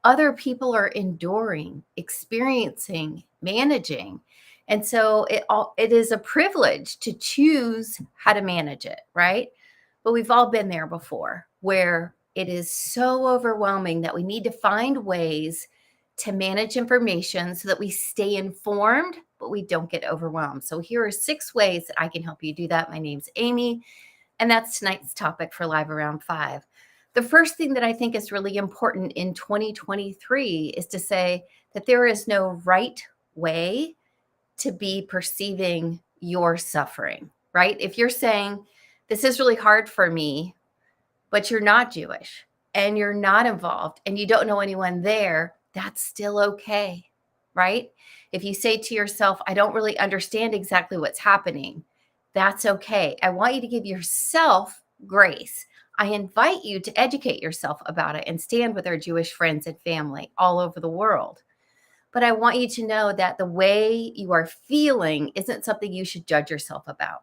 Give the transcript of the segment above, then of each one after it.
other people are enduring, experiencing, managing. And so it is a privilege to choose how to manage it, right? But we've all been there before where it is so overwhelming that we need to find ways to manage information so that we stay informed, but we don't get overwhelmed. So here are 6 ways that I can help you do that. My name's Amy, and that's tonight's topic for Live Around 5. The first thing that I think is really important in 2023 is to say that there is no right way to be perceiving your suffering, right? If you're saying, this is really hard for me, but you're not Jewish and you're not involved and you don't know anyone there, that's still okay, right? If you say to yourself, I don't really understand exactly what's happening, that's okay. I want you to give yourself grace. I invite you to educate yourself about it and stand with our Jewish friends and family all over the world. But I want you to know that the way you are feeling isn't something you should judge yourself about.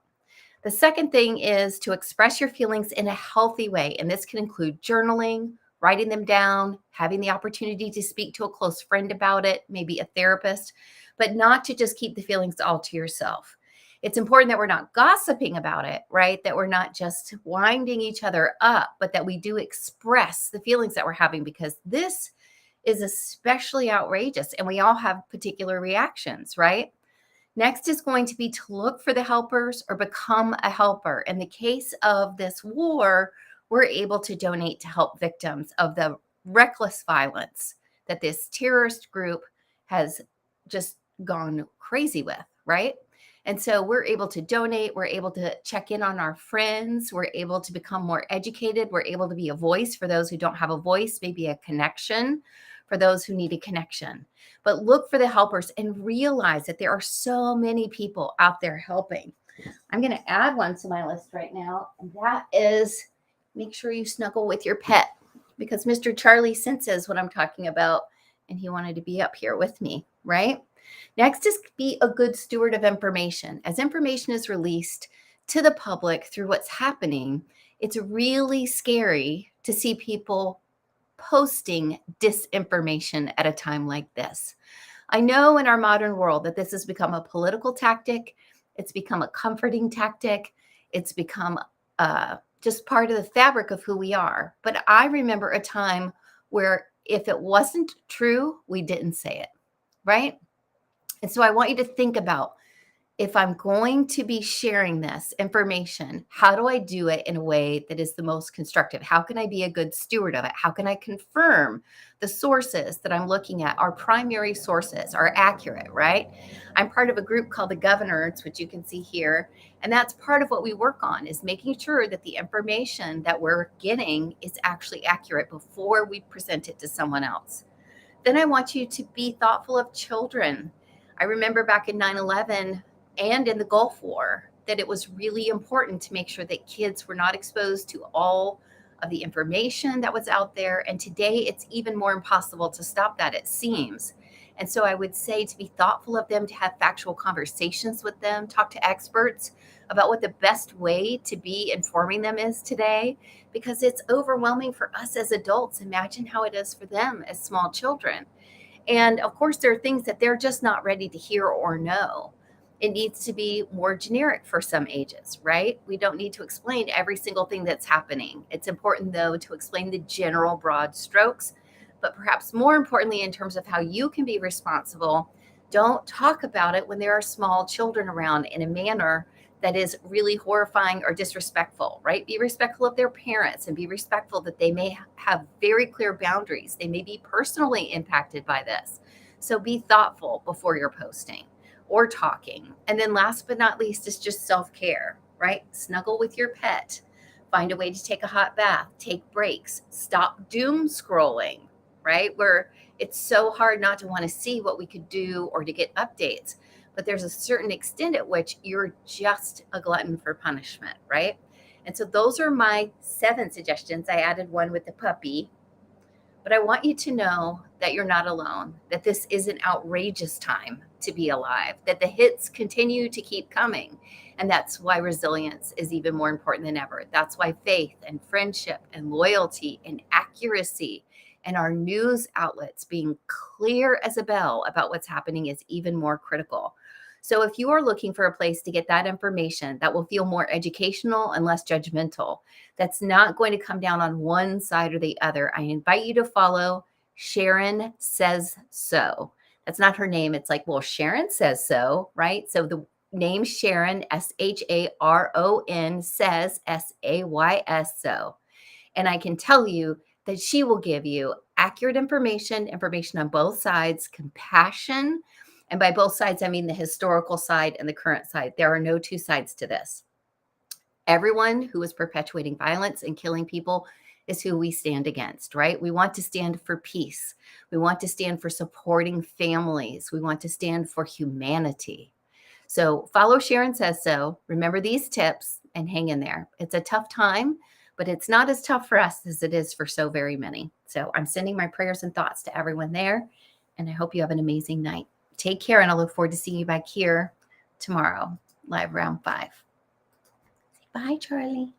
The second thing is to express your feelings in a healthy way. And this can include journaling, writing them down, having the opportunity to speak to a close friend about it, maybe a therapist, but not to just keep the feelings all to yourself. It's important that we're not gossiping about it, right? That we're not just winding each other up, but that we do express the feelings that we're having, because this is especially outrageous and we all have particular reactions, right? Next is going to be to look for the helpers or become a helper. In the case of this war, we're able to donate to help victims of the reckless violence that this terrorist group has just gone crazy with, right? And so we're able to donate, we're able to check in on our friends, we're able to become more educated, we're able to be a voice for those who don't have a voice, maybe a connection for those who need a connection. But look for the helpers and realize that there are so many people out there helping. I'm going to add one to my list right now, and that is make sure you snuggle with your pet, because Mr. Charlie senses what I'm talking about, and he wanted to be up here with me, right? Next is be a good steward of information. As information is released to the public through what's happening, it's really scary to see people posting disinformation at a time like this. I know in our modern world that this has become a political tactic. It's become a comforting tactic. It's become just part of the fabric of who we are. But I remember a time where if it wasn't true, we didn't say it, right? And so I want you to think about, if I'm going to be sharing this information, how do I do it in a way that is the most constructive? How can I be a good steward of it? How can I confirm the sources that I'm looking at, our primary sources, are accurate, right? I'm part of a group called the Governors, which you can see here. And that's part of what we work on, is making sure that the information that we're getting is actually accurate before we present it to someone else. Then I want you to be thoughtful of children. I remember back in 9/11 and in the Gulf War that it was really important to make sure that kids were not exposed to all of the information that was out there. And today it's even more impossible to stop that, it seems. And so I would say to be thoughtful of them, to have factual conversations with them, talk to experts about what the best way to be informing them is today, because it's overwhelming for us as adults. Imagine how it is for them as small children. And of course, there are things that they're just not ready to hear or know. It needs to be more generic for some ages, right? We don't need to explain every single thing that's happening. It's important, though, to explain the general broad strokes, but perhaps more importantly, in terms of how you can be responsible, don't talk about it when there are small children around in a manner that is really horrifying or disrespectful, right? Be respectful of their parents and be respectful that they may have very clear boundaries. They may be personally impacted by this. So be thoughtful before you're posting or talking. And then last but not least is just self-care, right? Snuggle with your pet. Find a way to take a hot bath, take breaks, stop doom scrolling, right? Where it's so hard not to want to see what we could do or to get updates. But there's a certain extent at which you're just a glutton for punishment, right? And so those are my 7 suggestions. I added one with the puppy. But I want you to know that you're not alone, that this is an outrageous time to be alive, that the hits continue to keep coming. And that's why resilience is even more important than ever. That's why faith and friendship and loyalty and accuracy and our news outlets being clear as a bell about what's happening is even more critical. So if you are looking for a place to get that information that will feel more educational and less judgmental, that's not going to come down on one side or the other, I invite you to follow Sharon Says So. That's not her name. It's like, well, Sharon says so, right? So the name Sharon, SHARON, says SAYS so. And I can tell you that she will give you accurate information on both sides, compassion. And by both sides, I mean the historical side and the current side. There are no two sides to this. Everyone who is perpetuating violence and killing people is who we stand against, right? We want to stand for peace. We want to stand for supporting families. We want to stand for humanity. So follow Sharon Says So. Remember these tips and hang in there. It's a tough time, but it's not as tough for us as it is for so very many. So I'm sending my prayers and thoughts to everyone there, and I hope you have an amazing night. Take care, and I look forward to seeing you back here tomorrow, live round 5. Bye, Charlie.